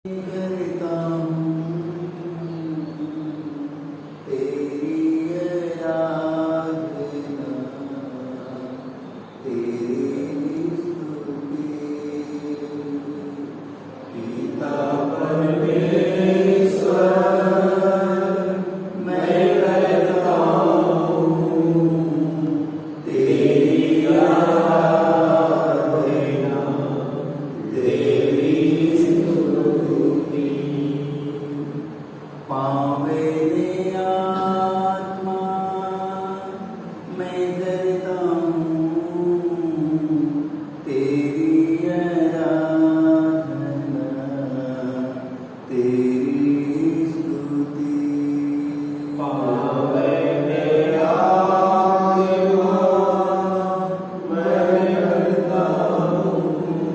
करता हूँ तेरी आराधना, तेरी स्तुति। पिता परमेश्वर मैं करता हूँ तेरी आराधना, तेरी पावे ने आत्मा मैं करता हूँ तेरी आराधना, तेरी स्तुति। पावे ने आत्मा मैं करता हूँ तेरी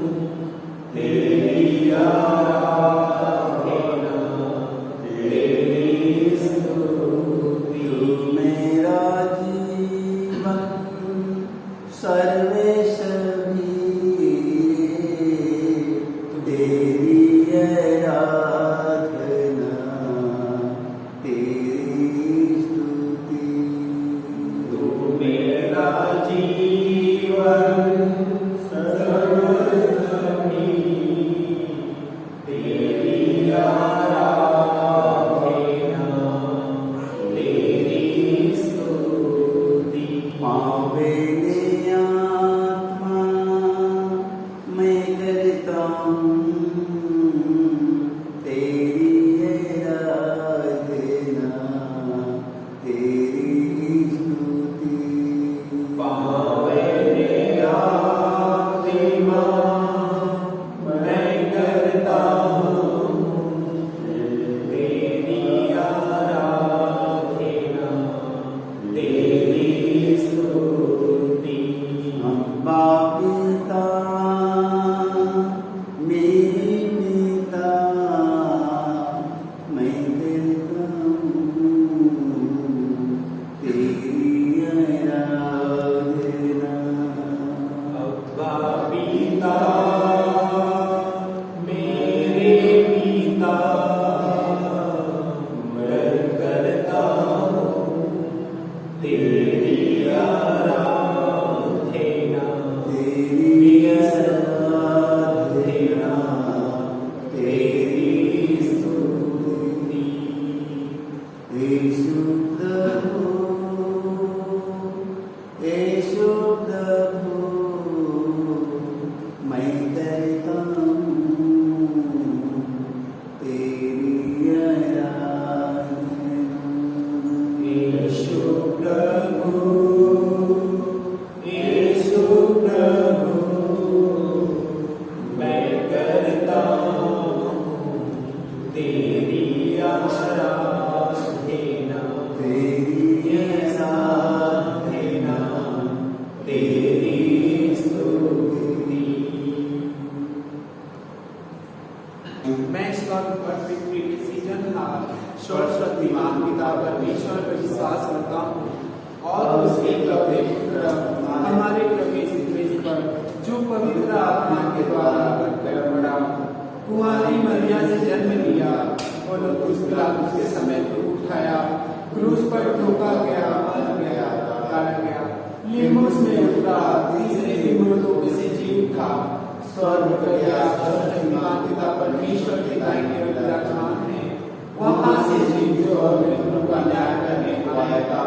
सर्वेश भी तेरी आराधना, तेरी स्तुति। तू मेरा जीवन सर्वस्व भी तेरी आराधना, तेरी स्तुति। पावे मैं ईश्वर पर पृथ्वी के सृजनहार सर्वशक्तिमान पिता परमेश्वर पर विश्वास करता हूँ और उसके एकलौते पुत्र हमारे प्रभु यीशु ख्रीस्त पर जो पवित्र आत्मा के द्वारा कर बड़ा कुंवारी मरिया से जन्म लिया और पिलातुस के समय पर उठाया, क्रूस पर ठोका गया, मर गया, काटा गया, लिमोस में उतरा, तीसरे दिन मृतों में से जी उठा, स्वर्ग गया, सर्वशक्तिमान पिता परमेश्वर के दाहिने ओर विराजमान है, वहां से जीवित और मृतों का न्याय करने आएगा।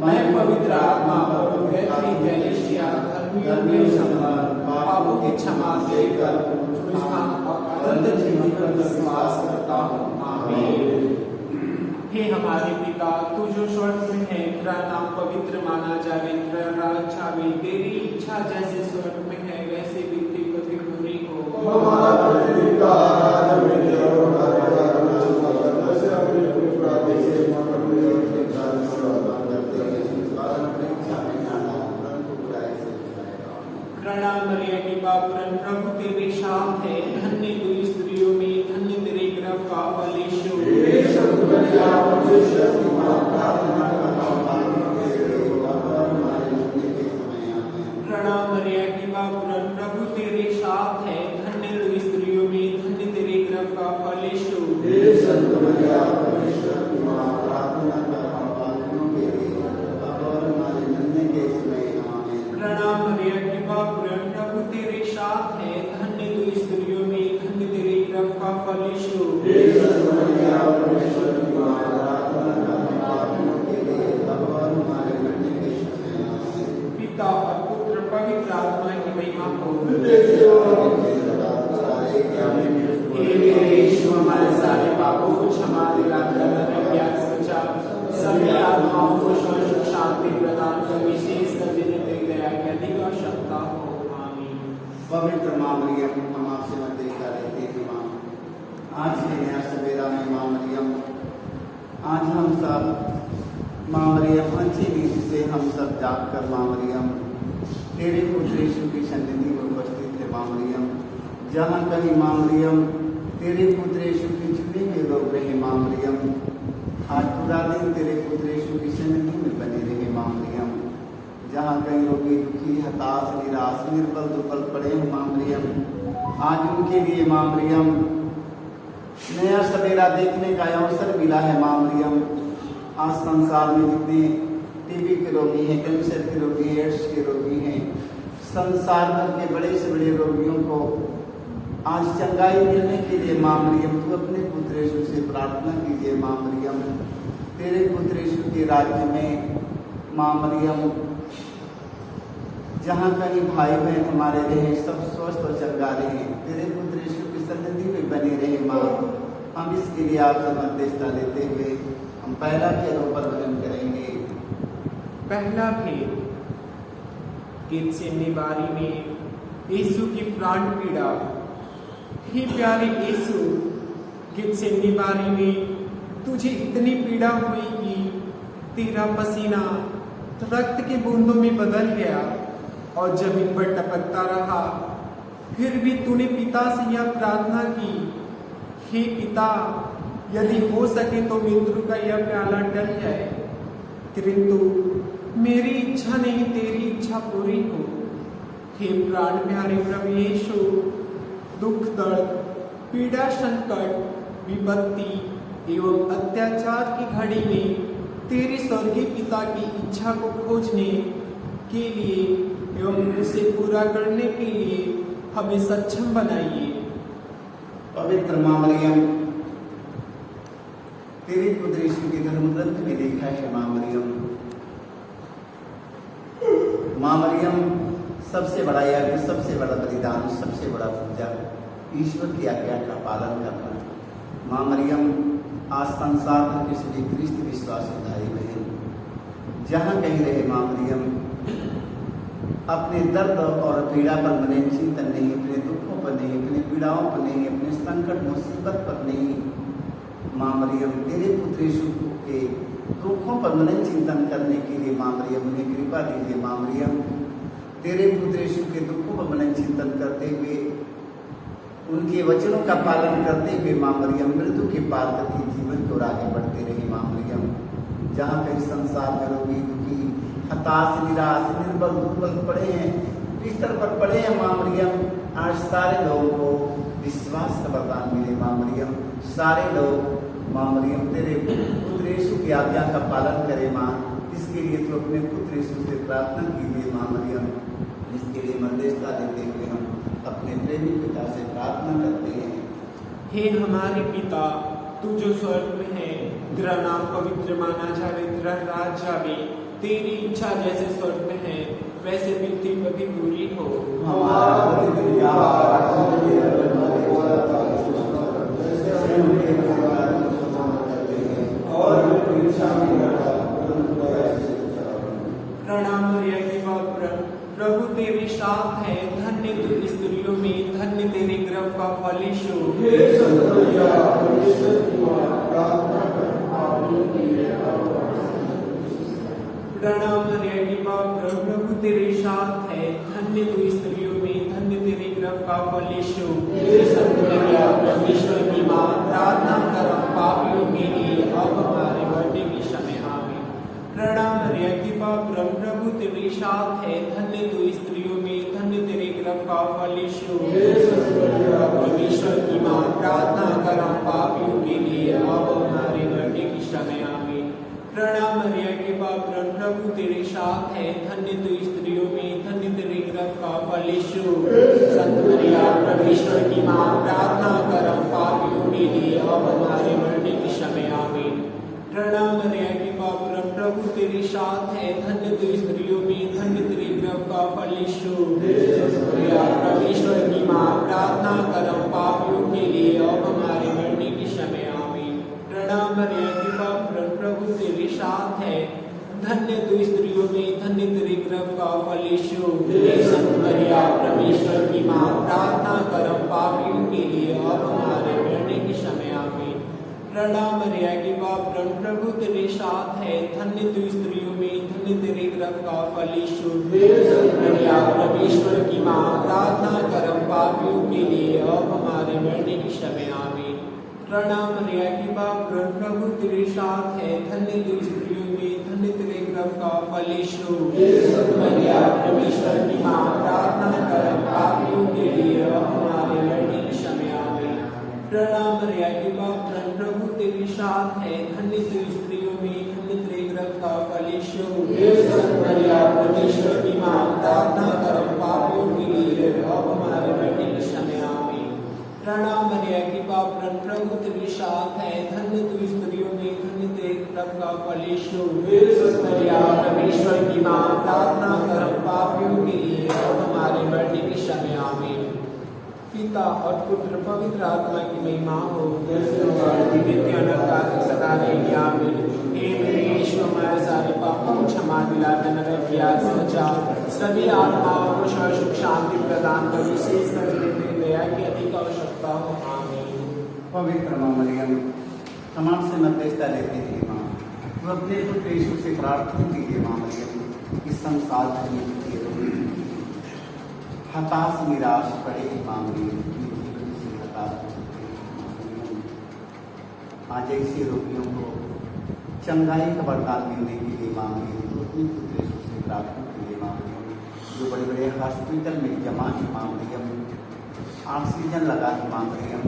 मैं पवित्र आत्मा और पवित्र कलीसिया धर्मियों के संबंध पापों की क्षमा देकर अनंत जीवन पर विश्वास करता हूँ। आमीन। हे हमारे पिता, तू जो स्वर्ग में है, तेरा नाम पवित्र माना जावे, तेरा राज्य आवे, तेरी इच्छा जैसे स्वर्ग में है वैसे पृथ्वी पर भी पूरी हो। हमारा प्रतिदिन का आहार हमें दे और हमारे अपराध जैसे हमने अपने अपराधी से माफ किए और हमें जान करते हैं, संस्कार अपने इच्छा में जाना परंतु बुराई से बचाएगा। प्रणाम मरिया की बापूरन, प्रभु तेरे शाम है, धन्य तू स्त्रियों में, धन्य तेरे गर्भ का फल यीशु। हे सब मरिया परमेश्वर की मां, प्रार्थना करना हमारे लिए और हमारे मरने के समय आमीन। प्रणाम मरिया की बापूरन, प्रभु तेरे साथ है, धन्य तू स्त्रियों में, धन्य तेरे फल यीशु। पिता और पुत्र पवित्र आत्मा की महिमा हो। हे मेरे यीशु, हमारे सारे पापों को क्षमा दिलाकर हमें अज्ञान से बचा, सभी आत्माओं को शांति प्रदान कर, विशेषकर जिन्हें तेरी दया की अधिक आवश्यकता हो। आमीन। पवित्र माँ मरियम, हम आपसे मदद लेते हैं माँ। आज के नया सवेरा में माँ मरियम, आज हम सब माँ मरियम अच्छी रीति से हम सब जाग कर माँ मरियम तेरे पुत्र यीशु की सन्निधि में उपस्थित है। माँ मरियम, जहाँ कहीं माँ मरियम तेरे पुत्र यीशु की चुनी के लोग रहे माँ मरियम, आज पूरा दिन तेरे पुत्र यीशु की सन्निधि में बने रहे माँ मरियम। जहाँ कहीं रोगी, दुखी, हताश, निराश, निर्बल, दुर्बल पड़े हैं माँ मरियम, आज उनके लिए माँ मरियम नया सवेरा देखने का अवसर मिला है माँ मरियम। आज संसार में जितने टीबी के रोगी हैं, कैंसर के रोगी हैं, एड्स के रोगी हैं, संसार भर के बड़े से बड़े रोगियों को आज चंगाई मिलने के लिए माँ मरियम तू अपने पुत्र यीशु से प्रार्थना कीजिए। माँ मरियम, तेरे पुत्र यीशु के राज्य में माँ मरियम जहाँ कहीं भाई बहन हमारे रहे, सब स्वस्थ और चंगा रहे, तेरे पुत्र यीशु की सन्निधि में बने रहे माँ। हम इसके लिए आपसे मध्यस्थता लेते हुए हम पहला भेदों पर वर्णन करेंगे। पहला भेद, गेत्सेमनी बारी में यीशु की प्राण पीड़ा। हे प्यारे यीशु, गेत्सेमनी बारी में तुझे इतनी पीड़ा हुई कि तेरा पसीना रक्त के बूंदों में बदल गया और जमीन पर टपकता रहा। फिर भी तूने पिता से यह प्रार्थना की, हे पिता, यदि हो सके तो मृत्यु का यह प्याला टल जाए, किंतु मेरी इच्छा नहीं तेरी इच्छा पूरी हो। हे प्राण प्यारे प्रभु यीशु, दुख, दर्द, पीड़ा, संकट, विपत्ति एवं अत्याचार की घड़ी में तेरे स्वर्गीय पिता की इच्छा को खोजने के लिए एवं उसे पूरा करने के लिए हमें सक्षम बनाइए। पवित्र माँ मरियम, तेरे पुत्र यीशु के धर्म ग्रंथ में लिखा है माँ मरियम, माँ मरियम सबसे बड़ा यज्ञ, सबसे बड़ा बलिदान, सबसे बड़ा पूजा ईश्वर की आज्ञा का पालन करना। माँ मरियम, आज संसार भर के सभी ख्रिस्त विश्वासी भाई बहन जहाँ कहीं रहे माँ मरियम अपने दर्द और पीड़ा पर मने चिंतन नहीं, अपने दुखों पर नहीं, अपने पीड़ाओं पर नहीं, अपने संकट मुसीबत पर नहीं। माँ मरियम, तेरे पुत्र यीशु के दुखों पर मनन चिंतन करने के लिए माँ मरियम उन्हें कृपा दीजिए। माँ मरियम, तेरे पुत्र यीशु के दुखों पर मनन चिंतन करते हुए, उनके वचनों का पालन करते हुए माँ मरियम मृत्यु के पार करके जीवन की ओर आगे बढ़ते रहे। माँ मरियम, जहाँ कहीं संसार में रोगी, दुखी, हताश, निराश, निर्बल, दुर्बल पड़े हैं, बिस्तर पर पड़े हैं माँ मरियम, आज सारे लोगों को विश्वास का वरदान मिले। माँ मरियम, सारे लोग माँ मरियम तेरे पुत्र यीशु की आज्ञा का पालन करे। माँ, इसके लिए तो अपने पुत्र यीशु से प्रार्थना कीजिए। माँ मरियम, इसके लिए मध्यस्थता देते हुए हम अपने प्रेमी पिता से प्रार्थना करते हैं। हे हमारे पिता, तू जो स्वर्ग में है, तेरा नाम पवित्र माना जावे, तेरा राज जावे, तेरी इच्छा जैसे स्वर्ग में है वैसे पृथ्वी पर भी पूरी हो। प्रणाम मरिया के प्रभु तेरे साथ है, धन्य तू स्त्रियों में, धन्य तेरे गर्भ का फल यीशु। प्रणाम मरिया के प्रभु तेरे साथ है, धन्य तू स्त्रियों में, धन्य तेरे गर्भ का फल यीशु। परमेश्वर की माँ, प्रार्थना कर पापियों के लिए अब हमारे मरने के समय आमीन। प्रणाम मरिया के प्रभु तेरे साथ है, धन्य तू स्त्रियों में, धन्य तेरे गर्भ का फल यीशु। परमेश्वर की माँ, प्रार्थना कर पापियों के लिए अब हमारे मरने के समय आमीन। प्रणाम मरिया के प्रभु तेरे साथ है, धन्य तू स्त्रियों में, धन्य तेरे गर्भ का फल यीशु। संत मरिया परमेश्वर की माँ, प्रार्थना कर पापियों तेरी साथ है, धन्य तू स्त्रियों में, धन्य तेरे गर्भ का फल यीशु। परमेश्वर की माँ, प्रार्थना करो पापियों के लिए और हमारे मरने के समय आमीन। प्रणाम मरिया कृपा प्रभु तेरे साथ है, धन्य तू स्त्रियों में, धन्य तेरे गर्भ का फल यीशु। मरिया परमेश्वर की माँ, प्रार्थना करो पापियों के लिए और हमारे मरने के समय आमीन। प्रणाम मरिया की बाप प्रभु तेरे साथ है, धन्य तू स्त्रियों में, धन्य तेरे गर्भ का फल यीशु। मरिया परमेश्वर की माँ, प्रार्थना करो पापियों के लिए और हमारे मरने के समय आमीन। प्रणाम मरिया की बाप प्रभु तेरे साथ है, धन्य तू स्त्रियों में, धन्य तेरे गर्भ का फल यीशु। मरिया परमेश्वर की माँ, प्रार्थना करो पापियों के लिए और हमारे मरने के समय आमीन। प्रणाम मरिया की बाप प्रभु तेरे साथ है, धन्य तू स्त्रियों में, धन्य तेरे गर्भ का फल यीशु। मरिया परमेश्वर की माँ, प्रार्थना करो पापियों के लिए और हमारे मरने के समय आमीन। प्रणाम मरिया की बाप प्रभु तेरे साथ है, धन्य तू स्त्रियों में, धन्य तेरे गर्भ का फल यीशु। मरिया परमेश्वर की माँ, प्रार्थना करो पापियों के लिए और हमारे मरने के समय आमीन। पिता और पुत्र पवित्र आत्मा की महिमा हो, जैसे नित्य अनंतकाल सदा रहेगी आमीन। हे मेरे यीशु, हमारे सारे पापों को क्षमा दिला, नरक की आग से बचा, सभी आत्माओं को सुख शांति प्रदान कर, विशेष कर देते दया की अधिक आवश्यकता हो आमीन। पवित्र माँ मरियम, तमाम से मध्यस्थता लेते हैं माँ, तो अपने पुत्र यीशु से प्रार्थना कीजिए माँ मरियम, इस संसार में हताश निराश पड़े माँ मरियम, हताश आज ऐसे रोगियों को चंगाई का वरदान मिलने के लिए माँ मरियम, तो अपने पुत्र यीशु से प्रार्थना कीजिए माँ मरियम, जो बड़े बड़े हॉस्पिटल में जमा है माँ मरियम, ऑक्सीजन लगा है माँ मरियम,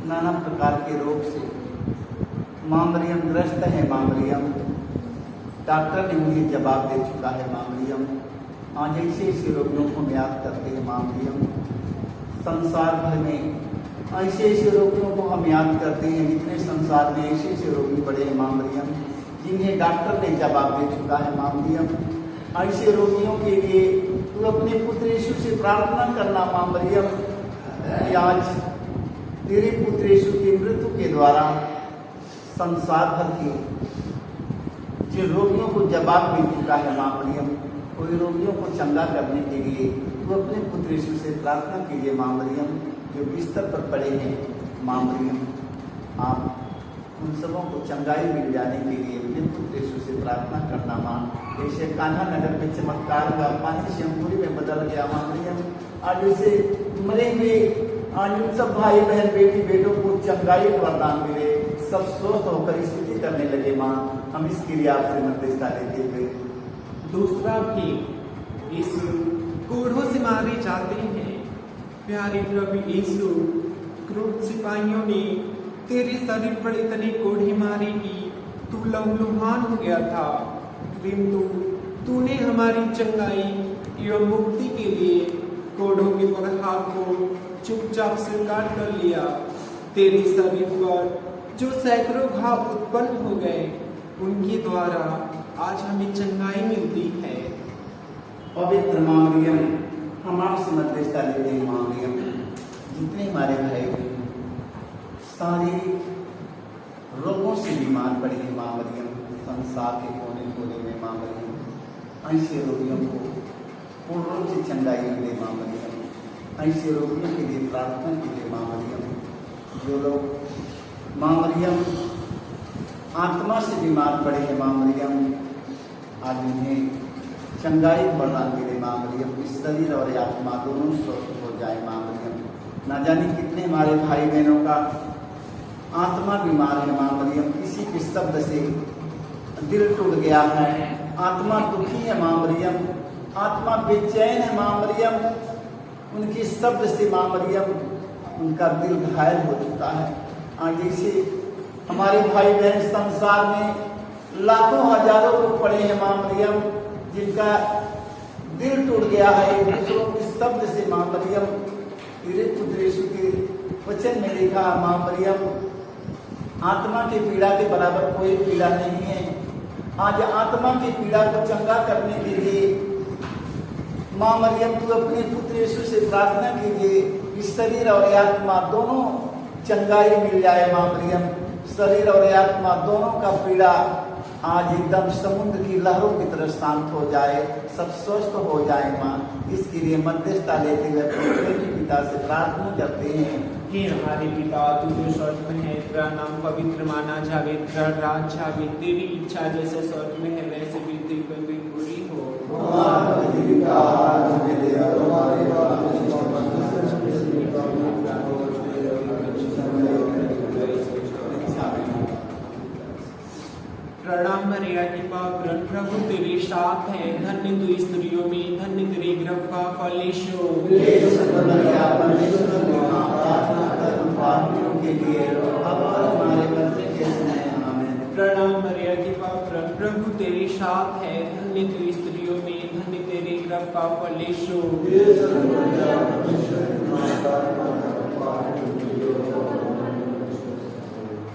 नाना प्रकार के रोग से माँ मरियम ग्रस्त है माँ मरियम, डॉक्टर ने उन्हें जवाब दे चुका है माँ मरियम, आज ऐसे ऐसे रोगियों को याद करते हैं माँ मरियम, संसार भर में ऐसे ऐसे रोगियों को हम याद करते हैं, जितने संसार में ऐसे ऐसे रोगी पड़े हैं माँ मरियम, जिन्हें डॉक्टर ने जवाब दे चुका है माँ मरियम, ऐसे रोगियों के लिए तू अपने पुत्र यीशु से प्रार्थना करना माँ मरियम, कि आज तेरे पुत्र यीशु की मृत्यु के द्वारा संसार भर के जिन रोगियों को जवाब मिल चुका है माँ मरियम, कोई रोगियों को चंगा करने के लिए तो अपने पुत्र यीशु से प्रार्थना कीजिए माँ मरियम, जो बिस्तर पर पड़े हैं माँ मरियम, आप उन सबों को चंगाई मिल जाने के लिए अपने पुत्र यीशु से प्रार्थना करना माँ। जैसे कान्हा नगर में चमत्कार हुआ, पानी से अंगूरी में बदल गया माँ मरियम, आज उसे मरे हुए आज उन सब भाई बहन बेटी बेटों को चंगाई का वरदान मिले, सब स्वस्थ होकर स्तुति करने लगे माँ, हम इसके लिए आपसे मध्यस्थता लेते हुए। दूसरा भी, यीशु कोढ़ों से मारे जाते हैं, प्यारे प्रभु यीशु, क्रूर सिपाहियों ने तेरे शरीर पर इतने कोढ़े मारे कि तू लहूलुहान हो गया था, किंतु तूने हमारी चंगाई एवं मुक्ति के लिए कोढ़ों के प्रभाव को चुपचाप स्वीकार कर लिया। तेरे शरीर पर जो सैकड़ों घाव उत्पन्न हो गए, उनके द्वारा आज हमें चंगाई मिलती है। पवित्र माँ मरियम, हम आपसे मध्यस्थता लेते हैं माँ मरियम, जितने हमारे भाई सारे रोगों से बीमार पड़े हैं माँ मरियम, संसार के कोने कोने में माँ मरियम, ऐसे रोगियों को पूर्ण रूप से चंगाई मिले माँ मरियम, ऐसे रोगियों के लिए प्रार्थना कीजिए माँ मरियम, जो लोग माँ मरियम आत्मा से बीमार पड़े हैं माँ मरियम, आज उन्हें चंगाई वरदान मिले माँ मरियम, इस शरीर और आत्मा दोनों स्वस्थ हो जाए माँ मरियम। ना जाने कितने हमारे भाई बहनों का आत्मा बीमार है माँ मरियम, किसी के शब्द से दिल टूट गया है, आत्मा दुखी है माँ मरियम, आत्मा बेचैन है माँ मरियम, उनके शब्द से माँ मरियम उनका दिल घायल हो चुका है। आज जैसे हमारे भाई बहन संसार में लाखों हजारों लोग पड़े हैं माँ मरियम, जिनका दिल टूट गया है दूसरों के शब्द से माँ मरियम, तेरे पुत्र यीशु के वचन में लिखा माँ मरियम, आत्मा की पीड़ा के बराबर कोई पीड़ा नहीं है, आज आत्मा की पीड़ा को चंगा करने के लिए माँ मरियम तू अपने पुत्र यीशु से प्रार्थना कीजिए इस शरीर और आत्मा दोनों चंगाई मिल जाए। माँ मरियम शरीर और आत्मा दोनों का पीड़ा आज एकदम समुद्र की लहरों की तरह शांत हो जाए, सब स्वस्थ हो जाए। माँ इसके लिए मध्यस्थता लेते हुए अपने पिता से प्रार्थना करते हैं कि हमारे पिता तू जो स्वर्ग में है, तेरा नाम पवित्र माना जावे, तेरा राज आवे, तेरी इच्छा जैसे स्वर्ग में है वैसे पृथ्वी पर भी पूरी हो। प्रणाम मरिया की पावन प्रभु तेरे साथ है, धन्य तू स्त्रियों में, धन्य तेरे गर्भ का फल यीशु। प्रणाम मरिया की पावन प्रभु तेरे साथ है, धन्य तू स्त्रियों में, धन्य तेरे गर्भ का फल यीशु।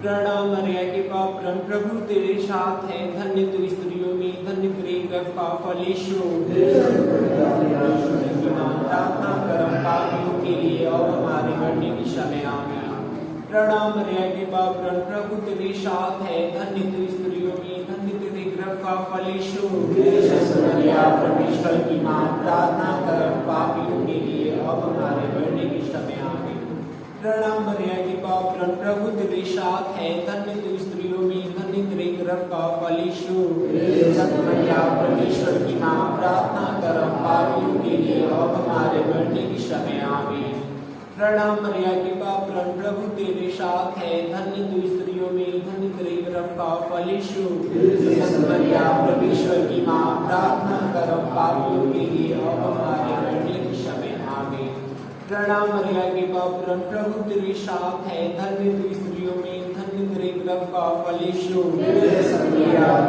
प्रणाम मरिया के पावन प्रभु तेरे साथ है, धन्य तू स्त्रियों में, धन्य तेरे गर्भ का फल यीशु। प्रार्थना करम पापियों के लिए और हमारे मरने की समय आमीन। प्रणाम मरिया के पावन प्रभु तेरे साथ है, धन्य तू स्त्रियों में, धन्य तेरे गर्भ का फल यीशु। परमेश्वर की मां प्रार्थना करम पापियों के लिए और हमारे मरने की समय आमीन। प्रणाम मरिया की पावन प्रभु तेरे साथ है, धन्य तू स्त्रियों में, धन्य तेरे गर्भ का फल यीशु। परमेश्वर की मां प्रार्थना करम पापियों के लिए और हमारे मरने की समय आमीन। प्रणाम मरिया की पावन प्रभु तेरे साथ है, धन्य तू स्त्रियों में, धन्य तेरे गर्भ का फल यीशु। परमेश्वर की मां प्रार्थना करम पापियों के लिए और हमारे मरने की समय आमीन। प्रणाम मरिया के पावन प्रभु तेरे साथ है, धन्य तू स्त्रियों में, धन्य तेरे गर्भ का फल यीशु।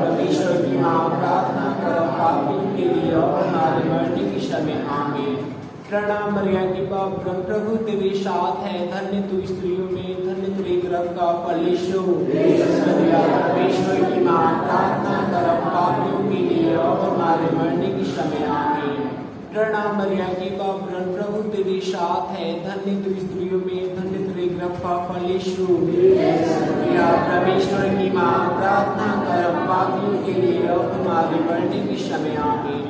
परमेश्वर की मां प्रार्थना करम पापियों के लिए और हमारे मरने की समय आमीन। प्रणाम मरिया के पावन प्रभु तेरे साथ है, धन्य तू स्त्रियों में, धन्य तेरे गर्भ का फल यीशु। परमेश्वर की मां प्रार्थना करम पापियों के लिए और हमारे मरने की समय आमीन। प्रणाम मरिया की पावन प्रभु तेरे साथ है, धन्य तू स्त्रियों में, धन्य तेरे गर्भ का फल यीशु। परमेश्वर की मां प्रार्थना करम पापियों के लिए और हमारे मरने की समय आमीन।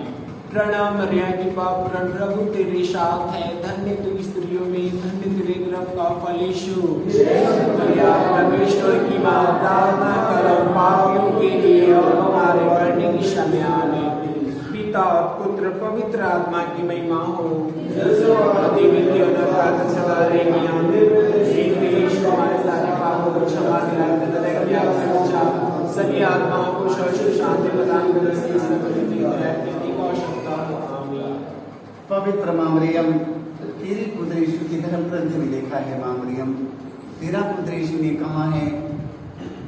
प्रणाम मरिया की पावन प्रभु तेरे साथ है, धन्य तू स्त्रियों में, धन्य तेरे गर्भ का फल यीशु। परमेश्वर की मां प्रार्थना करम पापियों के लिए और हमारे मरने की समय आमीन। पिता पुत्र पवित्र आत्मा की महिमा हो। सदा रहेगी हमारे सारे पापों को क्षमा दिलाकर सभी आत्माओं को शांति प्रदान पवित्र माँ मरियम तेरी पुत्र यीशु की धर्म ग्रंथ में लिखा है। माँ मरियम तेरा पुत्र यीशु ने कहा है,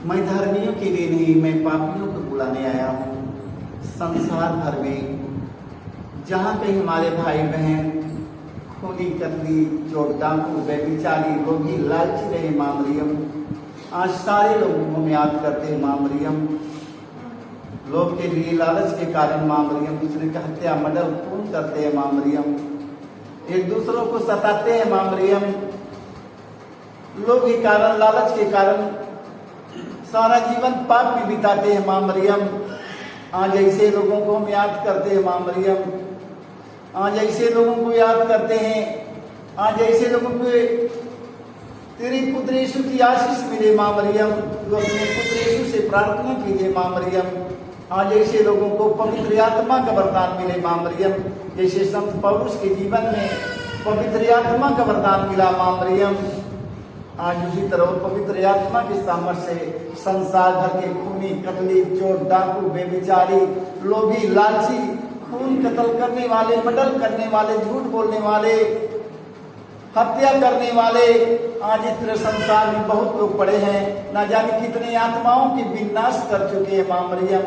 मैं धर्मियों के लिए नहीं मैं पापियों को बुलाने आया हूँ। संसार भर में जहाँ कहीं हमारे भाई बहन खूनी कतली चोर डाकू व्यभिचारी रोगी लालची रहे माँ मरियम, आज सारे लोगों को हम याद करते हैं। माँ मरियम लोग के लिए लालच के कारण माँ मरियम दूसरे की हत्या मर्डर खून करते हैं। माँ मरियम एक दूसरों को सताते हैं। माँ मरियम लोग के कारण लालच के कारण सारा जीवन पाप में बिताते हैं। माँ मरियम आज ऐसे लोगों को हम याद करते हैं। माँ मरियम आज ऐसे लोगों को याद करते हैं। आज ऐसे लोगों को तेरे पुत्र यीशु की आशीष मिले। माँ मरियम तो अपने पुत्र यीशु से प्रार्थना कीजिए। माँ मरियम आज ऐसे लोगों को पवित्र आत्मा का वरदान मिले। माँ मरियम जैसे संत पौलुस के जीवन में पवित्र आत्मा का वरदान मिला। माँ मरियम आज उसी तरह पवित्र आत्मा के सामर्थ्य से संसार भर के खूनी कतली चोर डाकू बेविचारी लोभी लालची खून कत्ल करने वाले मर्डर करने वाले झूठ बोलने वाले हत्या करने वाले आज इस तरह संसार में बहुत लोग पड़े हैं। ना जाने कितने आत्माओं की विनाश कर चुके हैं। माँ मरियम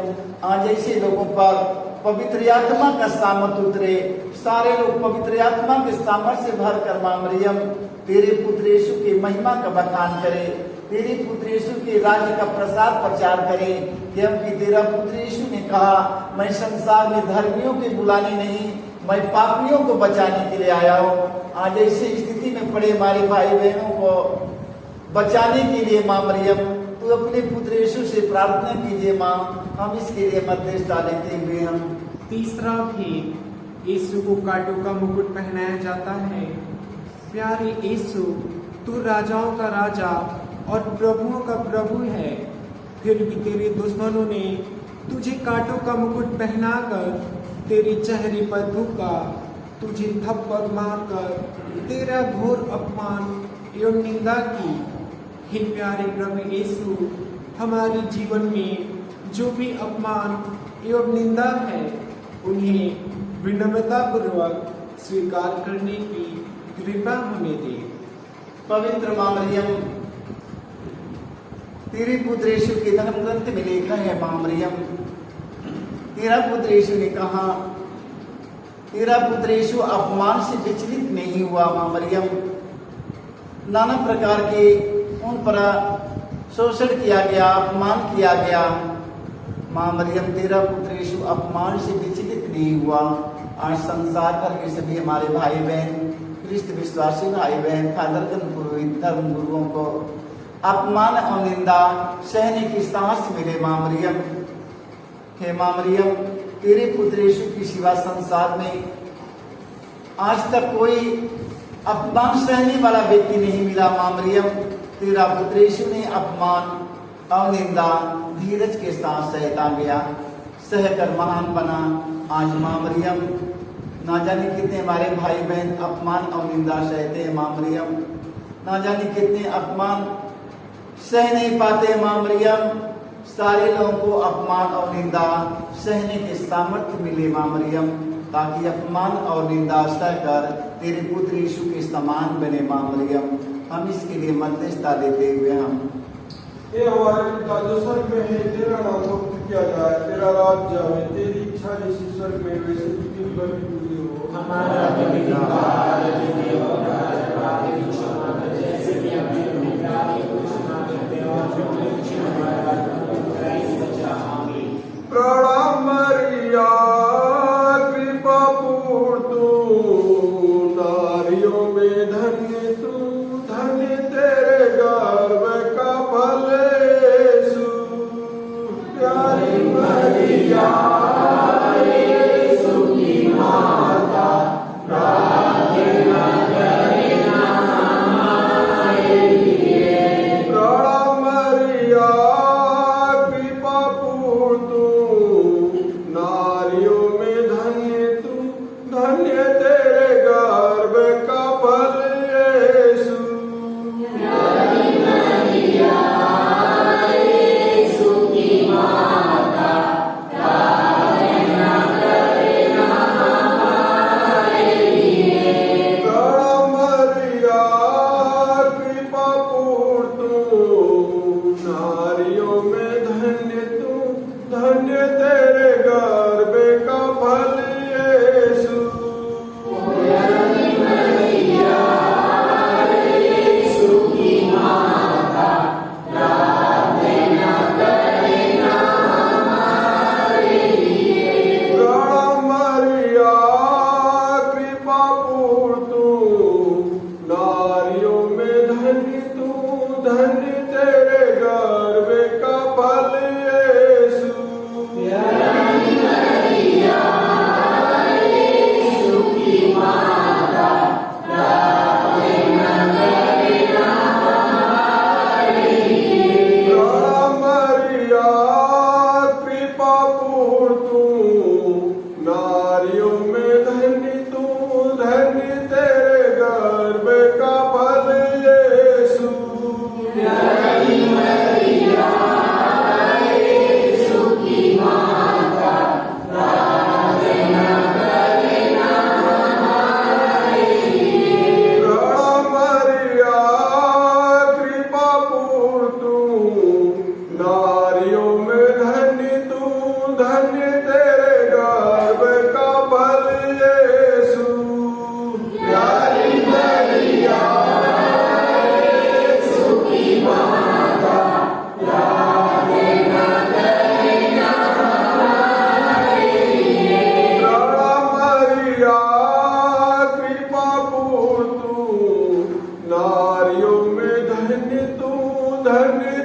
आज ऐसे लोगों पर पवित्र आत्मा का सामर्थ उतरे। सारे लोग पवित्र आत्मा के सामर्थ्य से भर कर माँ मरियम तेरे पुत्र यीशु की महिमा का बखान करे। तेरे पुत्र यीशु के राज्य का प्रसार प्रचार करें, क्योंकि तेरा पुत्र यीशु ने कहा, मैं संसार में धर्मियों के बुलाने नहीं, मैं पापियों को बचाने के लिए आया हूँ। आज ऐसी स्थिति में पड़े हमारे भाई बहनों को बचाने के लिए माँ मरियम, तू अपने पुत्र यीशु से प्रार्थना कीजिए माँ, हम इसके लिए मध्यस्थता लेते हुए हम। तीसरा भेद, यीशु को कांटों का मुकुट पहनाया जाता है। प्यारे यीशु, तू राजाओं का राजा और प्रभुओं का प्रभु है, फिर भी तेरे दुश्मनों ने तुझे कांटों का मुकुट पहनाकर तेरे चेहरे पर थूका, तुझे थप्पड़ मारकर तेरा घोर अपमान एवं निंदा की। हे प्यारे प्रभु यीशु, हमारे जीवन में जो भी अपमान एवं निंदा है, उन्हें विनम्रता पूर्वक स्वीकार करने की कृपा हमें दे। पवित्र माँ मरियम, तेरे पुत्र यीशु के धर्म ग्रंथ में लिखा है माँ मरियम, तेरा पुत्र यीशु ने कहा, तेरा पुत्र यीशु अपमान से विचलित नहीं हुआ माँ मरियम। नाना प्रकार के उन पर शोषण किया गया, अपमान किया गया। माँ मरियम, तेरा पुत्र यीशु अपमान से विचलित नहीं हुआ। आज संसार भर के सभी हमारे भाई बहन, ख्रिस्त विश्वासी भाई बहन, फादरगण पुरोहित धर्म गुरुओं को अपमान और निंदा सहने की साहस मिले माँ मरियम। हे माँ मरियम, तेरे पुत्र यीशु की सिवा संसार में आज तक कोई अपमान सहने वाला व्यक्ति नहीं मिला माँ मरियम। तेरा पुत्र यीशु ने अपमान और निंदा धीरज के साथ सहता गया, सहकर महान बना। आज माँ मरियम, ना जाने कितने हमारे भाई बहन अपमान और निंदा सहते हैं माँ मरियम, ना जाने कितने अपमान सह नहीं पाते माँ मरियम। सारे लोगों को अपमान और निंदा सहने के सामर्थ्य मिले माँ मरियम, ताकि अपमान और निंदा सहकर तेरे पुत्र यीशु के समान बने माँ मरियम। हम इसके लिए मध्यस्थता देते हुए हम। हे हमारे पिता जो स्वर्ग में है, तेरा नाम पवित्र किया जाए, तेरा राज्य आए, तेरी इच्छा जैसी स्वर्ग में वैसे पृथ्वी पर भी पूरी हो। हमारा प्रणाम मरिया, कृपा पूर्ण नारियों में धन्य तू, धन्य तेरे गर्भ का फल यीशु। प्यारी मरिया, यीशु की माता, प्रार्थना करे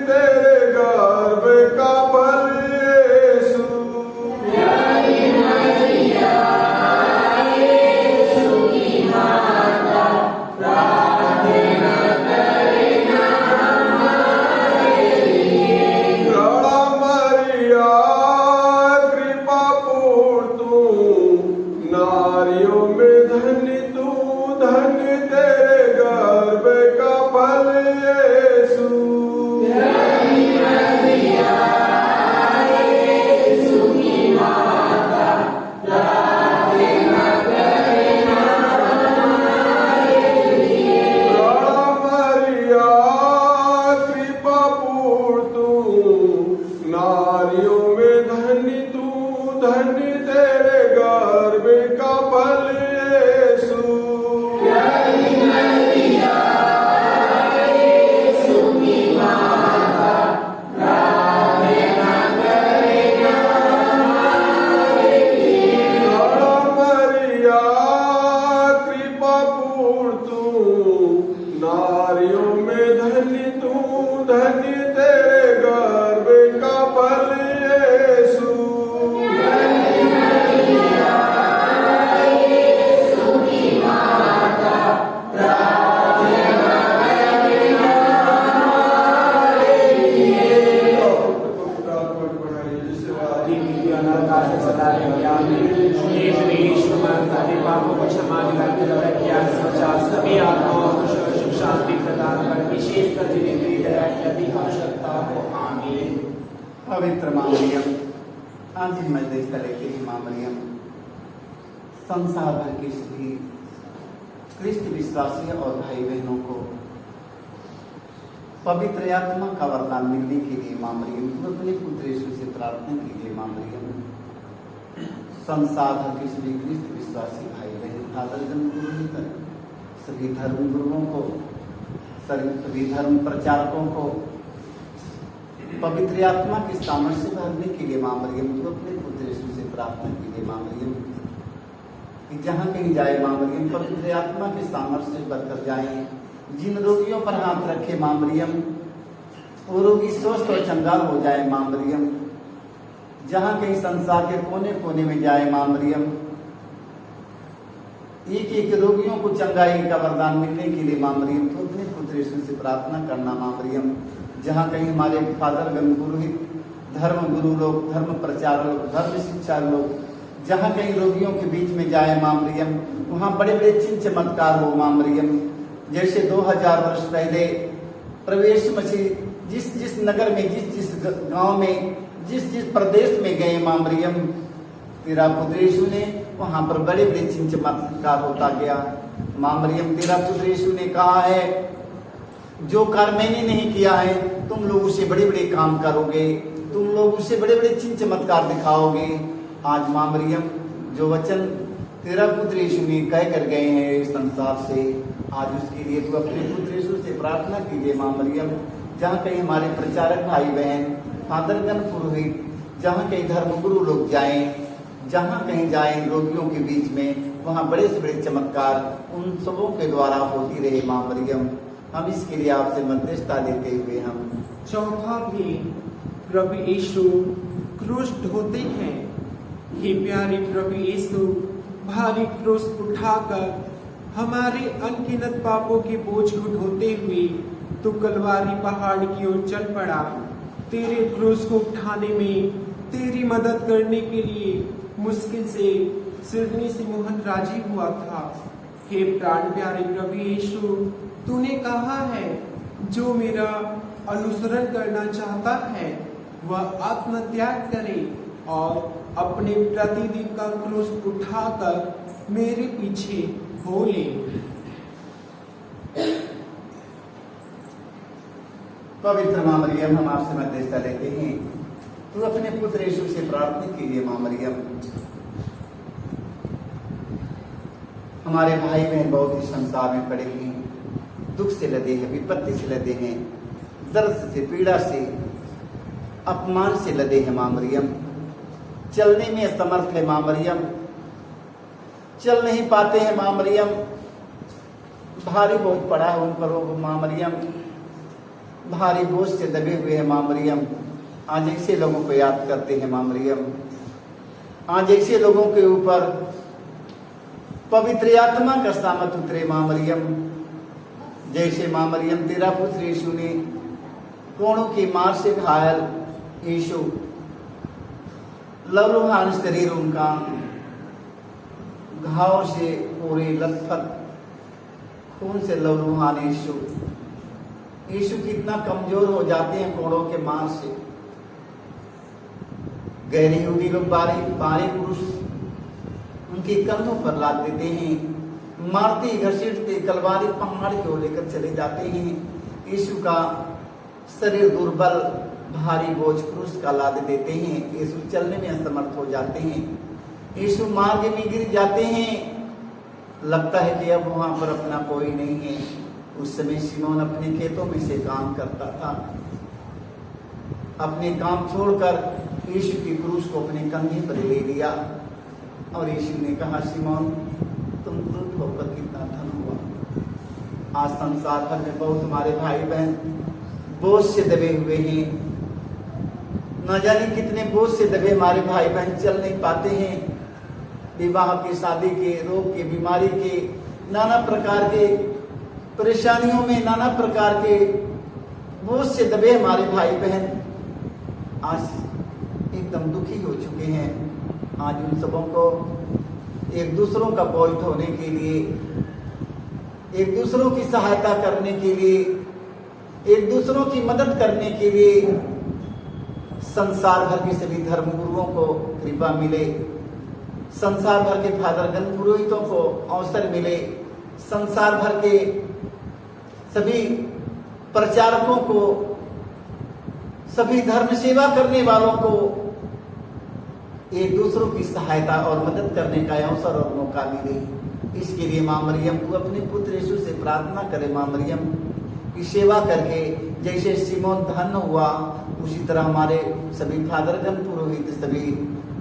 तेरे गर्भ का फल यीशु। राणा मरिया कृपा पूर्ण तू, नारियों में धन्य तू, धन्य तेरे गर्भ का फल यीशु। राणा मरिया कृपा पूर्ण तू, नारियों में धन्य तू, धन्य तेरे गर्भ का फल यीशु। राणा मरिया कृपा पूर्ण तू, नारियों में धन्य तू, धन्य तेरे गर्भ का फल यीशु। सभी आत्माओं को सुख शांति प्रदान कर विशेषकर जिन्हें तेरी दया की अधिक आवश्यकता हो। आमीन। पवित्र माँ मरियम, आज ही मैं देखता लेते ही माँ मरियम संसार भर के सभी क्रिस्त विश्वासी और भाई बहनों को पवित्र आत्मा का वरदान मिलने के लिए माँ मरियम तुम अपने पुत्र यीशु से प्रार्थना कीजिए। माँ मरियम संसार भर के सभी क्रिस्त विश्वासी भाई बहन फादर गुरु सभी धर्म गुरुओं को, सभी धर्म प्रचारकों को पवित्र आत्मा के सामर्थ्य से भरने के लिए माँ मरियम तुम अपने पुत्र यीशु से प्रार्थना कीजिए। माँ मरियम कि जहाँ कहीं जाए माँ मरियम पवित्र आत्मा के सामर्थ्य से भरकर जाए। जिन रोगियों पर हाथ रखे माँ मरियम वो रोगी स्वस्थ और चंगा हो जाए। माँ मरियम जहाँ कहीं संसार के कोने कोने में जाए माँ मरियम एक एक रोगियों को चंगाई का वरदान मिलने के लिए माँ मरियम तो अपने पुत्र यीशु से प्रार्थना करना। माँ मरियम जहाँ कहीं हमारे फादर गण पुरोहित, धर्म गुरु लोग, धर्म प्रचार लोग, धर्म शिक्षा लोग जहाँ कहीं रोगियों के बीच में जाए माँ मरियम वहाँ बड़े बड़े चिन्ह चमत्कार हो। माँ मरियम जैसे 2000 वर्ष पहले प्रवेश मसीह जिस जिस नगर में, जिस जिस गांव में, जिस जिस प्रदेश में गए माँ मरियम तेरा पुत्र यीशु ने वहां पर बड़े बड़े चिन्ह चमत्कार होता गया। माँ मरियम तेरा पुत्र यीशु ने कहा है जो कार्य मैंने नहीं किया है तुम लोग उसे बड़े बड़े काम करोगे, तुम लोग उसे बड़े बड़े चिन्ह चमत्कार दिखाओगे। आज माँ मरियम जो वचन तेरा पुत्र यीशु ने कह कर गए हैं इस संसार से, आज उसके लिए तू अपने पुत्र यीशु से प्रार्थना कीजिए। माँ मरियम जहाँ कहीं हमारे प्रचारक भाई बहन, फादरगण पुरोहित, जहाँ कहीं धर्म गुरु लोग जाएं, जहाँ कहीं जाएं रोगियों के बीच में वहाँ बड़े से बड़े चमत्कार उन सबों के द्वारा होती रहे। माँ मरियम हम इसके लिए आपसे मध्यस्थता लेते हुए हम चौथा भी प्रभु यीशु क्रूस ढोते हैं। हे प्यारे प्रभु यीशु भारी क्रूस उठाकर हमारे अनगिनत पापों के बोझ को ढोते हुए तो कलवारी पहाड़ की ओर चल पड़ा। तेरे क्रूस को उठाने में तेरी मदद करने के लिए मुश्किल से सिडनी से मोहन राजी हुआ था। हे प्राण प्यारे प्रभु यीशु तूने कहा है जो मेरा अनुसरण करना चाहता है वह आत्मत्याग करे और अपने प्रतिदिन का क्रूस उठाकर मेरे पीछे हो ले। पवित्र माँ मरियम हम आपसे मध्यस्थता लेते हैं, तू अपने पुत्र यीशु से प्रार्थना कीजिए। माँ मरियम हमारे भाई बहन बहुत ही संसार में पड़े हैं, दुख से लदे हैं, विपत्ति से लदे हैं, दर्द से, पीड़ा से, अपमान से लदे हैं। माँ मरियम चलने में असमर्थ है। माँ मरियम चल नहीं पाते हैं। माँ मरियम भारी बहुत पड़ा है उन पर। माँ मरियम भारी बोझ से दबे हुए हैं माँ मरियम, आज ऐसे लोगों को याद करते हैं माँ मरियम। आज ऐसे लोगों के ऊपर पवित्र आत्मा का सामत उतरे माँ मरियम। जैसे माँ मरियम तेरा पुत्र यीशु ने कोड़ों की मार से घायल यीशु, लहूलुहान शरीर उनका घाव से पूरे लथपथ खून से लहूलुहान यीशु, यीशु कितना कमजोर हो जाते हैं कोड़ों के मार से। गैर यहूदी लोग बारे पुरुष उनके कंधों पर लाद देते हैं, मारते घसीटते कलवारी पहाड़ की ओर लेकर चले जाते हैं। यीशु का शरीर दुर्बल भारी बोझ क्रूस का लाद देते हैं। यीशु चलने में असमर्थ हो जाते हैं। यीशु मार्ग में गिर जाते हैं। लगता है कि अब वहां पर अपना कोई नहीं है। उस समय शिमोन अपने खेतों में से काम करता था। अपने काम छोड़कर यीशु की क्रूस को अपने कंधे पर ले लिया और यीशु ने कहा, शिमोन तुम क्रूस होकर कितना धन हुआ। आज संसार भर में बहुत हमारे भाई बहन बोझ से दबे हुए हैं। न जाने कितने बोझ से दबे हमारे भाई बहन चल नहीं पाते हैं। विवाह के, शादी के, रोग के, बीमारी के, नाना प्रकार के परेशानियों में, नाना प्रकार के बोझ से दबे हमारे भाई बहन आज एकदम दुखी हो चुके हैं। आज उन सबों को एक दूसरों का बोझ ढोने के लिए, एक दूसरों की सहायता करने के लिए, एक दूसरों की मदद करने के लिए संसार भर के सभी धर्म गुरुओं को कृपा मिले, संसार भर के फादरगण पुरोहितों को अवसर मिले, संसार भर के सभी प्रचारकों को, सभी धर्म सेवा करने वालों को एक दूसरों की सहायता और मदद करने का अवसर और मौका मिले। इसके लिए माँ मरियम को अपने पुत्र यीशु से प्रार्थना करे। माँ मरियम की सेवा करके जैसे शिमोन धन्य हुआ, उसी तरह हमारे सभी फादरगण पुरोहित, सभी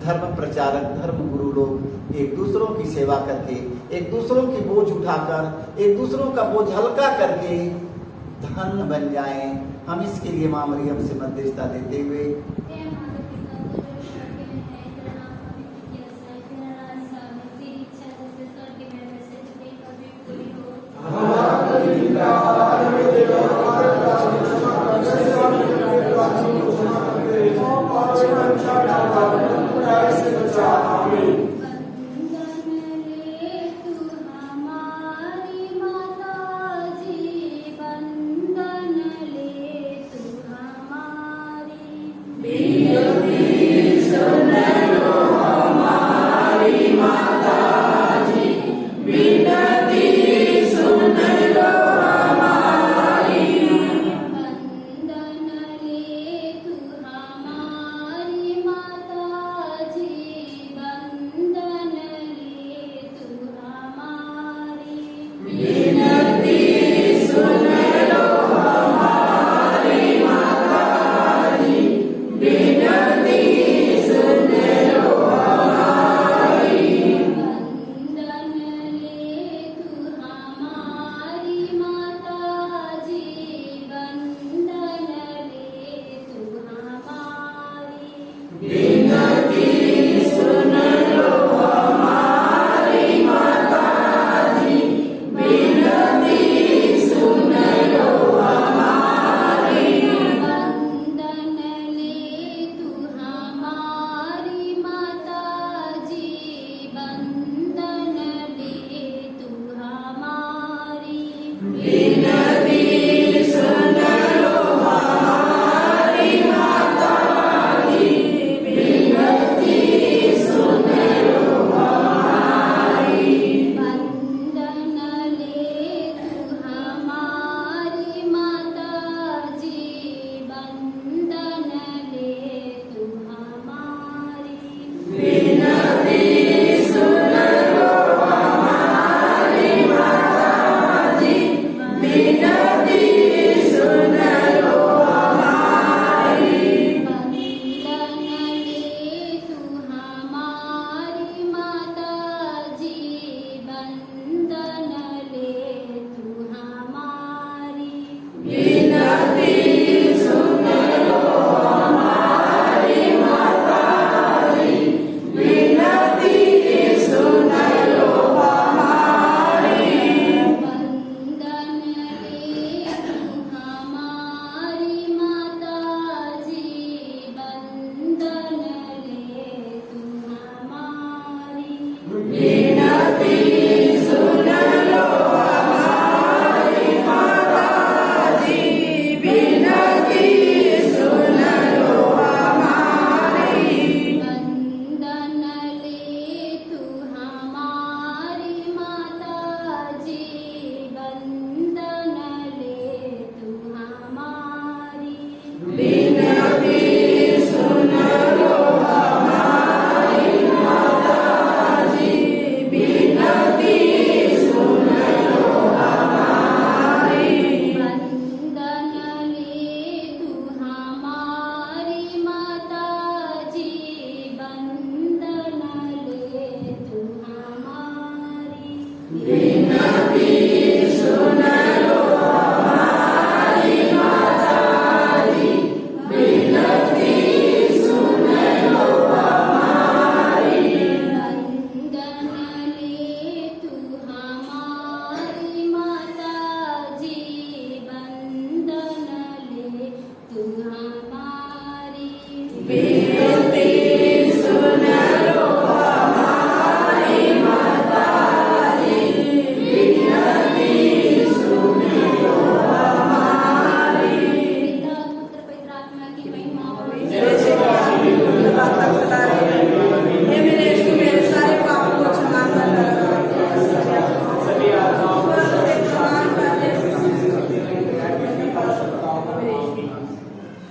धर्म प्रचारक, धर्म गुरु लोग एक दूसरों की सेवा करके, एक दूसरों की बोझ उठाकर, एक दूसरों का बोझ हल्का करके धन्य बन जाएं। हम इसके लिए माँ मरियम से मध्यस्थता देते हुए Soon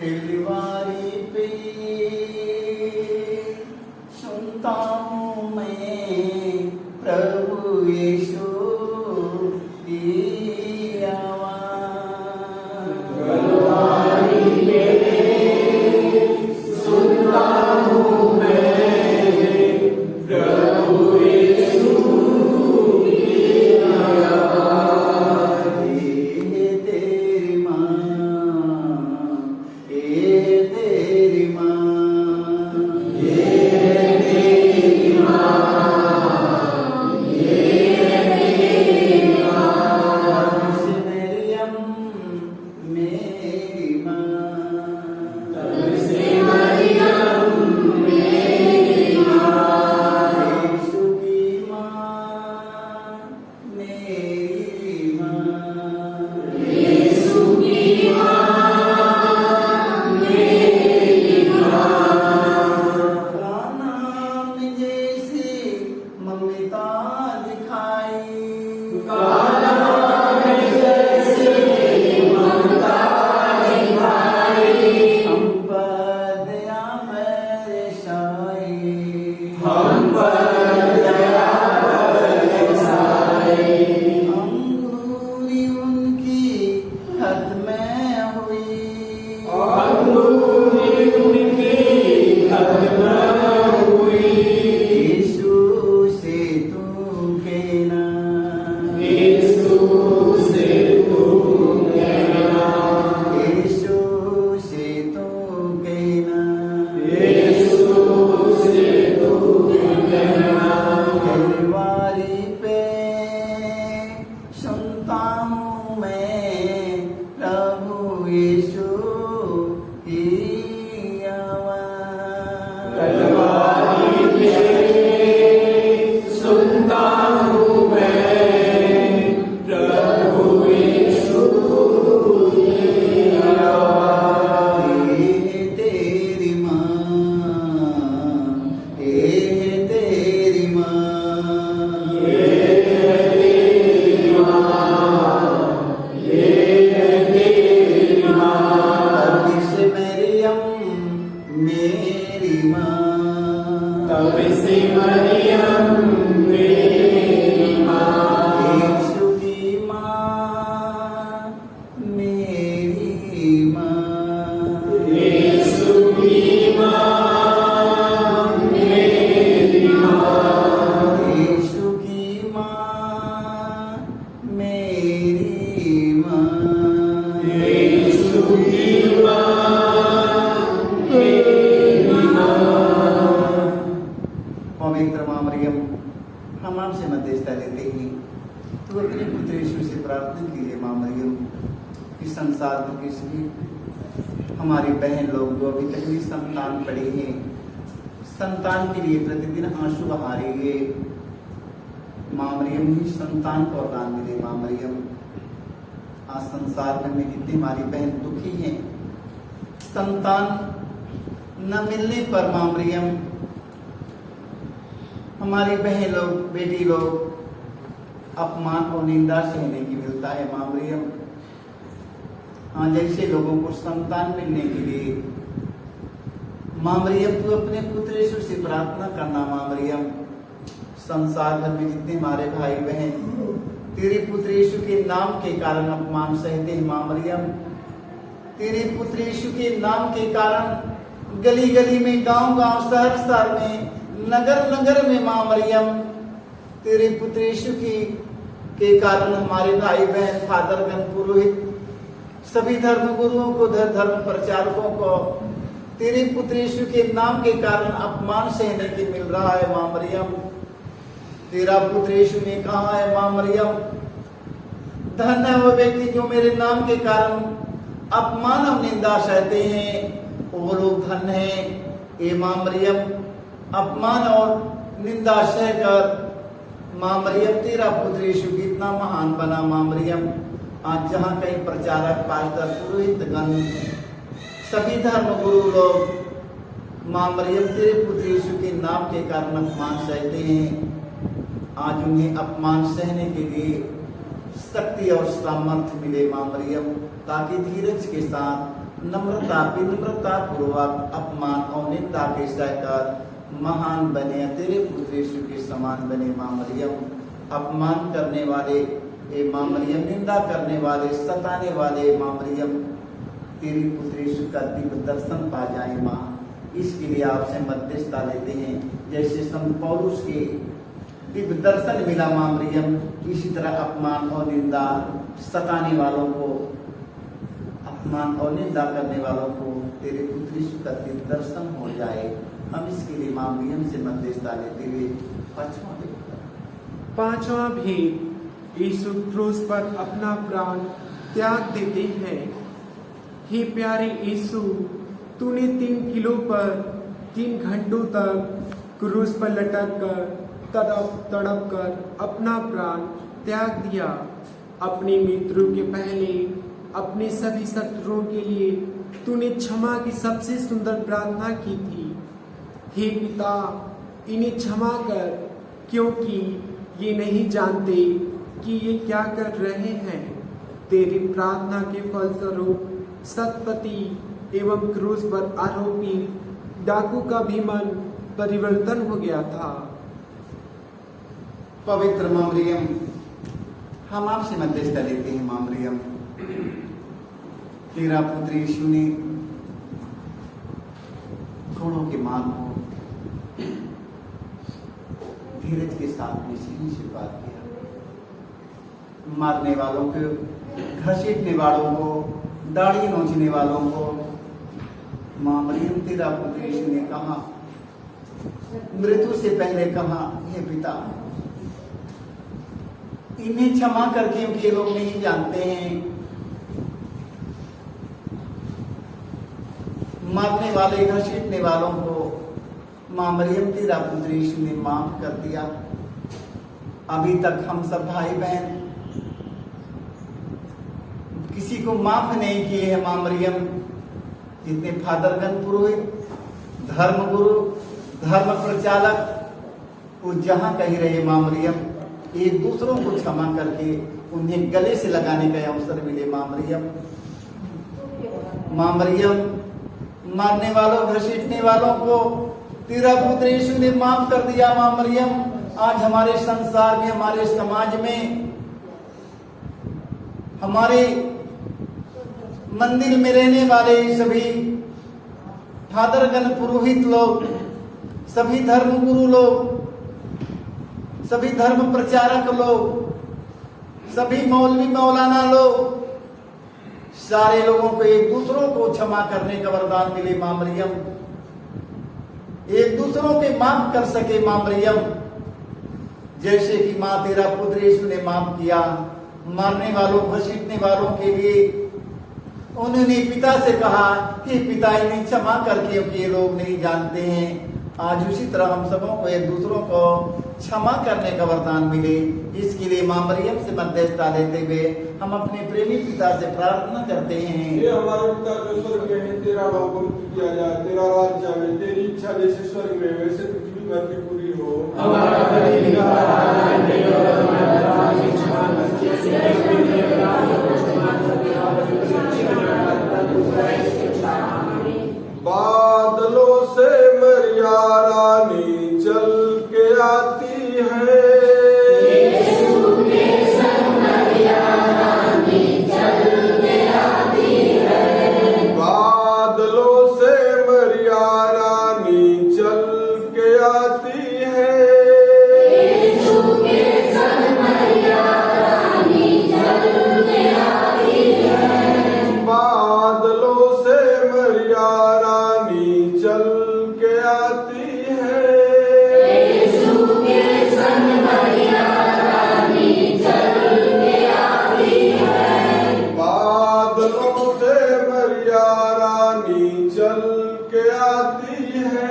दिलवारी पे सुनता हूँ मैं प्रभु यीशु की आवाज़। दिलवारी पे सुनता हूँ मैं प्रभु यीशु की आवाज़। ये तेरी माँ, ये तेरी माँ, ये तेरी माँ, ये तेरी माँ, मरियम मेरी माँ, मरियम मेरी माँ, यीशु की माँ मेरी माँ, यीशु की माँ नाम जैसी ममता दिखाई, हम पर दया बरसाई, हम पर दया बरसाई, अंगूरी उनकी हद में हुई, अंगूरी उनकी हद में हुई, यीशु से तू कहना, यीशु से तू कहना, यीशु से तू कहना, यीशु से तू कहना, दिलवारी पे सुनता हूँ मैं प्रभु यीशु की आवाज़। दिलवारी पे सुनता हूँ मैं प्रभु यीशु की आवाज़। ये तेरी माँ, ये तेरी माँ, ये तेरी माँ, ये तेरी माँ, तब से मरियम मेरी माँ, तब से मरियम मेरी माँ, यीशु की माँ मेरी माँ, यीशु की माँ मेरी माँ, यीशु की माँ मेरी माँ, यीशु की माँ मेरी माँ। पवित्र माँ मरियम, हम आपसे मध्यस्थता लेते हैं, तो अपने पुत्र यीशु से प्रार्थना कीजिए माँ मरियम, इस संसार में किसी हमारी बहन लोग जो अभी तक भी संतान पड़े हैं, संतान के लिए प्रतिदिन आंसू बहा रही है, माँ मरियम ही संतान को वरदान मिले। माँ मरियम, आज संसार भर में जितनी हमारी बहन दुखी हैं, संतान न मिलने पर माँ मरियम, हमारी बहन लोग, बेटी लोग अपमान और निंदा सहने की मिलता है। माँ मरियम, हाँ, जैसे लोगों को संतान मिलने के लिए माँ मरियम तू अपने पुत्र यीशु से प्रार्थना करना। माँ मरियम, संसार भर में जितने हमारे भाई बहन तेरे पुत्र यीशु के नाम के कारण अपमान सहते हैं, माँ मरियम, तेरे पुत्र यीशु के नाम के कारण गली गली में, गांव गांव, शहर शहर में, नगर नगर में माँ मरियम, तेरे पुत्र यीशु के कारण हमारे भाई बहन, फादरगण, पुरोहित, सभी धर्म गुरुओं को, धर्म प्रचारकों को तेरे पुत्र यीशु के नाम के कारण अपमान सहने की मिल रहा है। माँ मरियम, तेरा पुत्र यीशु ने कहा है माँ मरियम, धन है वो व्यक्ति जो मेरे नाम के कारण अपमान और निंदा सहते हैं, वो लोग धन है ए माँ मरियम अपमान और निंदा सहकर माँ मरियम तेरा पुत्र यीशु कितना महान बना। माँ मरियम आज जहाँ कहीं प्रचारक पास्टर पुरोहितगण सभी धर्म गुरु लोग माँ मरियम तेरे पुत्र यीशु के नाम के कारण अपमान सहते हैं, आज उन्हें अपमान सहने के लिए शक्ति और सामर्थ्य मिले माँ मरियम, ताकि धीरज के साथ विनम्रता पूर्वक अपमान और निंदा के सहकर महान बने, तेरे पुत्र यीशु के समान बने। माँ मरियम अपमान करने वाले ए माँ मरियम, निंदा करने वाले, सताने वाले माँ मरियम तेरे पुत्र यीशु का दिव्य दर्शन पा जाए माँ, इसके लिए आपसे मध्यस्थता लेते हैं। जैसे संत पौलुस के दिव्य दर्शन मिला माँ मरियम, इसी तरह अपमान और निंदा सताने वालों को, अपमान और निंदा करने वालों को तेरे पुत्र यीशु का दिव्य दर्शन हो जाए। हम इसके लिए माँ मरियम से मध्यस्थता लेते हुए पांचवा भेद, यीशु क्रूस पर अपना प्राण त्याग देते हैं। हे प्यारे यीशु, तूने 3 किलो पर 3 घंटों तक क्रूस पर लटक कर तड़प कर अपना प्राण त्याग दिया। अपनी मृत्यु के पहले अपने सभी शत्रुओं के लिए तूने क्षमा की सबसे सुंदर प्रार्थना की थी। हे पिता, इन्हें क्षमा कर, क्योंकि ये नहीं जानते कि ये क्या कर रहे हैं। तेरी प्रार्थना के फलस्वरूप सतपति एवं क्रूस पर आरोपी डाकू का भी मन परिवर्तन हो गया था। पवित्र माँ मरियम, हम आपसे मध्यस्थता लेते हैं। माँ मरियम, तेरा पुत्र यीशु ने घोड़ों के मार्ग को धीरज के साथ में सीढ़ी से पार किया, मारने वालों को, घसीटने वालों को, दाढ़ी नोचने वालों को माँ मरियम तेरा पुत्र यीशु ने कहा, मृत्यु से पहले कहा, हे पिता, इन्हें क्षमा कर, क्योंकि ये लोग नहीं जानते हैं। मारने वाले, घसीटने वालों को माँ मरियम तेरा पुत्र यीशु ने माफ कर दिया। अभी तक हम सब भाई बहन किसी को माफ नहीं किए हैं माँ मरियम। जितने फादरगण, पुरोहित, धर्मगुरु, धर्म प्रचालक, वो जहाँ कहीं रहे माँ मरियम, एक दूसरों को क्षमा करके उन्हें गले से लगाने का अवसर मिले। माँ मरियम मारने वालों, घसीटने वालों को तेरा पुत्र यीशु ने माफ कर दिया। माँ मरियम, आज हमारे संसार में, हमारे समाज में, हमारे मंदिर में रहने वाले सभी फादरगण, पुरोहित लोग, सभी धर्मगुरु लोग, सभी धर्म प्रचारक लोग, सभी मौलवी मौलाना लोग, सारे लोगों को एक दूसरों को क्षमा करने का वरदान मिले। माँ मरियम, एक दूसरों के माफ कर सके माँ मरियम, जैसे कि माँ तेरा पुत्र यीशु ने माफ किया। मारने वालों, घसीटने वालों के लिए उन्होंने पिता से कहा कि पिता इन्हें क्षमा करके, क्योंकि ये लोग नहीं जानते हैं। आज उसी तरह हम सबों को एक दूसरों को क्षमा करने का वरदान मिले। इसके लिए माँ मरियम से मध्यस्थता लेते हुए हम अपने प्रेमी पिता से प्रार्थना करते हैं। हे हमारे पिता जो स्वर्ग में है, तेरा नाम पवित्र किया जाए, तेरा राज्य आवे, तेरी इच्छा जैसे स्वर्ग में वैसे पृथ्वी पर भी पूरी हो। हमारा प्रतिदिन का आहार दे और हमारे अपराध की क्षमा कर, जैसे हम भी अपराधियों को क्षमा करते हैं, और जो बादलों से मरिया रानी चल के आती है। यीशु के संग मरिया रानी चल के आती है। बादलों से मरिया रानी चल के आती है। यीशु के संग मरिया रानी चल के आती है। बादलों से मरिया चल के आती है। यीशु के संग मरिया रानी चल के आती है। बादलों से मरिया रानी चल के के आती है।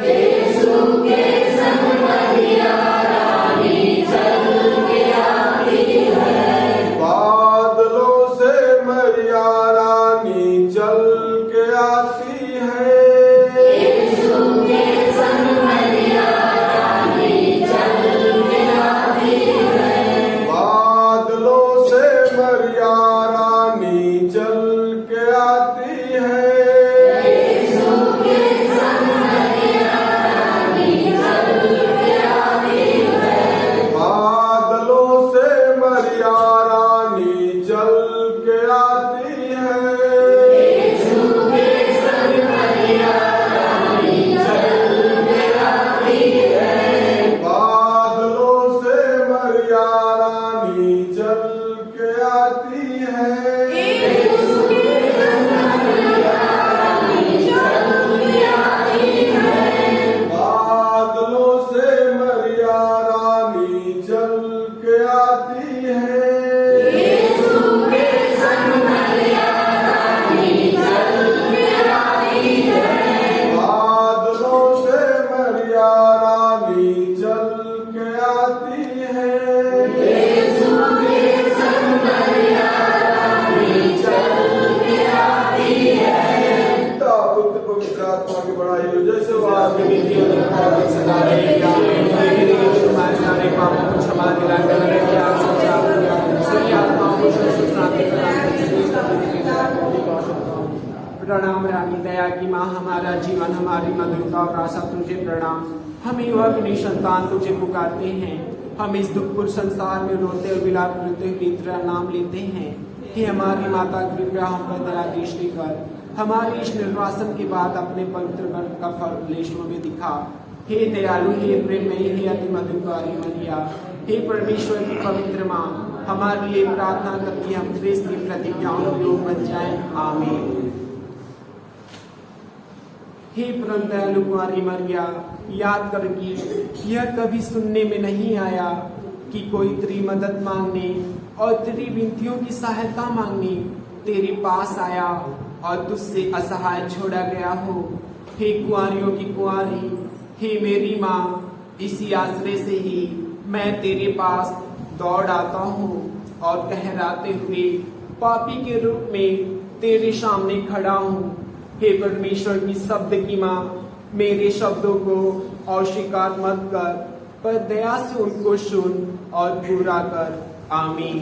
यीशु के संग मरिया रानी चल के आती है। बादलों से मरिया रानी चल के आती है। यीशु के संग मरिया रानी चल के आती है। बादलों से मरिया रानी चल के आती है। यीशु के संग मरिया रानी चल के आती है। बादलों से मरिया रानी चल के आती है। यीशु के संग मरिया रानी चल के आती है। बादलों से मरिया रानी चल के आती है। यीशु के संग मरिया रानी चल के आती है। बादलों से मरिया रानी चल के आती है। यीशु के संग मरिया रानी चल के आती है। बादलों से मरिया रानी चल के आती है। यीशु के संग मरिया रानी चल के आती है। पिता पुत्र पवित्र आत्मा की बड़ाई हो जैसे वो आगे नीति और धर्म की सदा रहेगी। आमीन। हमारे सारे पापों को क्षमा दिलाकर हमें ज्ञान सच्चा सभी आत्माओं को शांति प्रदान करने प्रणाम रानी दया की माँ, हमारा जीवन हमारी मधुरता और आशा तुझे प्रणाम। हम युवा अपनी संतान तुझे पुकारते हैं। हम इस दुखपुर संसार में रोते और विलाप करते हुए तेरा नाम लेते हैं। हे हमारी माता, कृपया हम पर दया दृष्टि कर। हमारी इस निर्वासन के बाद अपने पवित्र गर्भ का फल लेशों में दिखा। हे दयालु, हे प्रेममयी, हे अति मधुकारी मरिया, हे परमेश्वर की पवित्र माँ, हमारे लिए प्रार्थना करके हम ख्रिस्त की प्रतिज्ञाओं के योग बन जाएं। आमीन। हे परम दयालु कुंवारी मरिया, याद कर कि यह कभी सुनने में नहीं आया कि कोई तेरी मदद मांगने और तेरी विनतियों की सहायता मांगने तेरे पास आया और तुझसे असहाय छोड़ा गया हो। हे कुंवारियों की कुंवारी, हे मेरी माँ, इसी आश्रय से ही मैं तेरे पास दौड़ आता हूँ और कहराते हुए पापी के रूप में तेरे सामने खड़ा हूँ। हे परमेश्वर की शब्द की माँ, मेरे शब्दों को अस्वीकार मत कर, पर दया से उनको सुन और पूरा कर। आमीन।